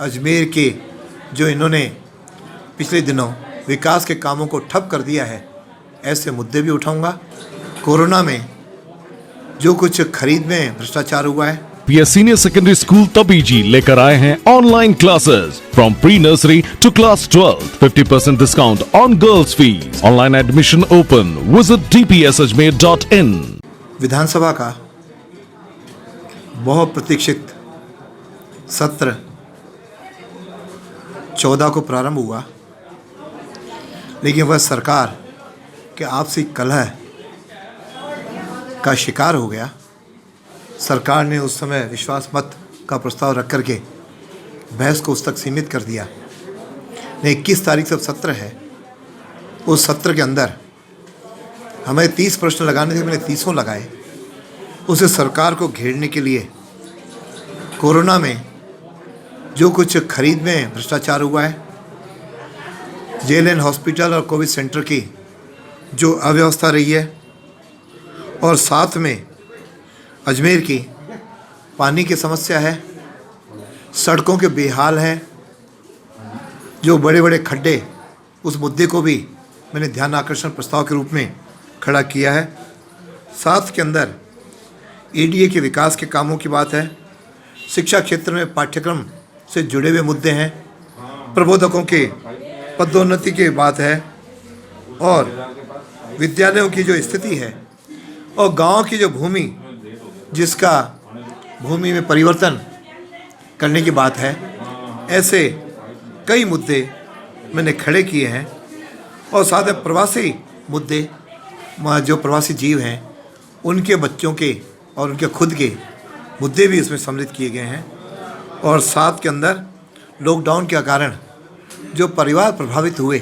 अजमेर के जो इन्होंने पिछले दिनों विकास के कामों को ठप कर दिया है, ऐसे मुद्दे भी उठाऊंगा। कोरोना में जो कुछ खरीद में भ्रष्टाचार हुआ है। PS senior secondary school Tabiji लेकर आए हैं online classes from pre nursery to class 12, 50% discount on girls fees. Online admission open. Visit dpsajmer.in। विधानसभा का बहुत प्रतीक्षित सत्र 14 को प्रारंभ हुआ, लेकिन वह सरकार के आपसी कलह का शिकार हो गया। सरकार ने उस समय विश्वास मत का प्रस्ताव रख करके बहस को उस तक सीमित कर दिया। 21 तारीख से सत्र है। उस सत्र के अंदर हमें 30 प्रश्न लगाने थे, मैंने 30 लगाए। उसे सरकार को घेरने के लिए कोरोना में जो कुछ खरीद में भ्रष्टाचार हुआ है, जेल एंड हॉस्पिटल और कोविड सेंटर की जो अव्यवस्था रही है, और साथ में अजमेर की पानी की समस्या है, सड़कों के बेहाल हैं, जो बड़े बड़े खड्डे, उस मुद्दे को भी मैंने ध्यान आकर्षण प्रस्ताव के रूप में खड़ा किया है। साथ के अंदर एडीए के विकास के कामों की बात है, शिक्षा क्षेत्र में पाठ्यक्रम से जुड़े हुए मुद्दे हैं, प्रबोधकों के पदोन्नति की बात है, और विद्यालयों की जो स्थिति है, और गांव की जो भूमि, जिसका भूमि में परिवर्तन करने की बात है। ऐसे कई मुद्दे मैंने खड़े किए हैं, और साथ में प्रवासी मुद्दे, जो प्रवासी जीव हैं उनके बच्चों के और उनके खुद के मुद्दे भी इसमें सम्मिलित किए गए हैं। और साथ के अंदर लॉकडाउन के कारण जो परिवार प्रभावित हुए,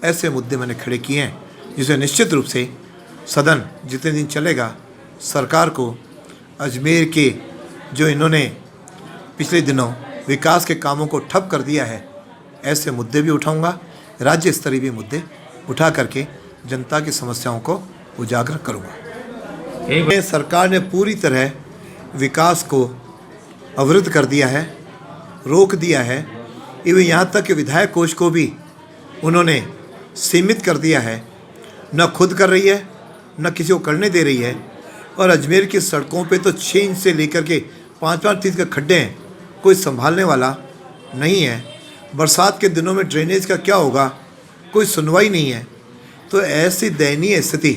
ऐसे मुद्दे मैंने खड़े किए हैं, जिसे निश्चित रूप से सदन जितने दिन चलेगा, सरकार को अजमेर के जो इन्होंने पिछले दिनों विकास के कामों को ठप कर दिया है, ऐसे मुद्दे भी उठाऊंगा। राज्य स्तरीय भी मुद्दे उठा करके जनता की समस्याओं को उजागर करूंगा। सरकार ने पूरी तरह विकास को अवरुद्ध कर दिया है, रोक दिया है। इवन यहाँ तक कि विधायक कोष को भी उन्होंने सीमित कर दिया है, न खुद कर रही है न किसी को करने दे रही है। और अजमेर की सड़कों पे तो 6 इंच से लेकर के 5-5 फीट के खड्डे हैं, कोई संभालने वाला नहीं है। बरसात के दिनों में ड्रेनेज का क्या होगा, कोई सुनवाई नहीं है। तो ऐसी दयनीय स्थिति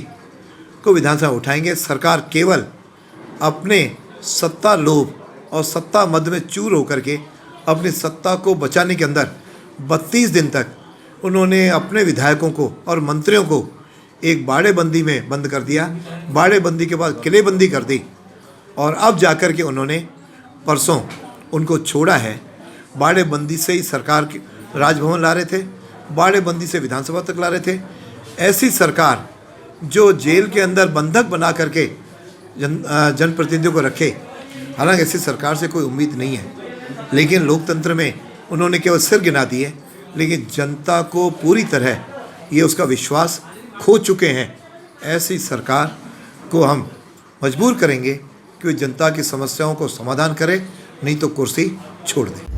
को विधानसभा उठाएंगे। सरकार केवल अपने सत्ता लोभ और सत्ता मद में चूर होकर के अपनी सत्ता को बचाने के अंदर 32 दिन तक उन्होंने अपने विधायकों को और मंत्रियों को एक बाड़ेबंदी में बंद कर दिया। बाड़ेबंदी के बाद किलेबंदी कर दी, और अब जाकर के उन्होंने परसों उनको छोड़ा है। बाड़ेबंदी से ही सरकार के राजभवन ला रहे थे, बाड़ेबंदी से विधानसभा तक ला रहे थे। ऐसी सरकार जो जेल के अंदर बंधक बना करके जनप्रतिनिधियों को रखे, हालांकि ऐसी सरकार से कोई उम्मीद नहीं है, लेकिन लोकतंत्र में उन्होंने केवल सिर गिना दिए, लेकिन जनता को पूरी तरह ये उसका विश्वास खो चुके हैं। ऐसी सरकार को हम मजबूर करेंगे कि वे जनता की समस्याओं को समाधान करे, नहीं तो कुर्सी छोड़ दें।